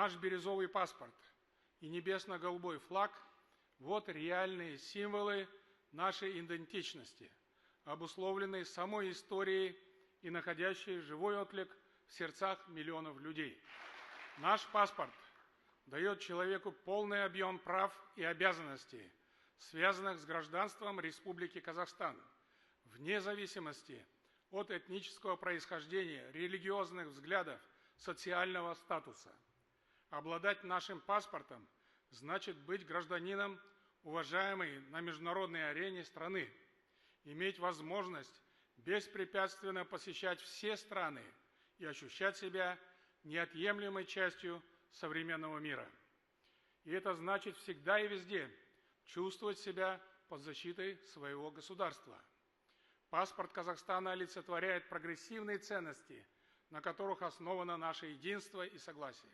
Наш бирюзовый паспорт и небесно-голубой флаг – вот реальные символы нашей идентичности, обусловленные самой историей и находящие живой отклик в сердцах миллионов людей. Наш паспорт дает человеку полный объем прав и обязанностей, связанных с гражданством Республики Казахстан, вне зависимости от этнического происхождения, религиозных взглядов, социального статуса. Обладать нашим паспортом значит быть гражданином уважаемой на международной арене страны, иметь возможность беспрепятственно посещать все страны и ощущать себя неотъемлемой частью современного мира. И это значит всегда и везде чувствовать себя под защитой своего государства. Паспорт Казахстана олицетворяет прогрессивные ценности, на которых основано наше единство и согласие.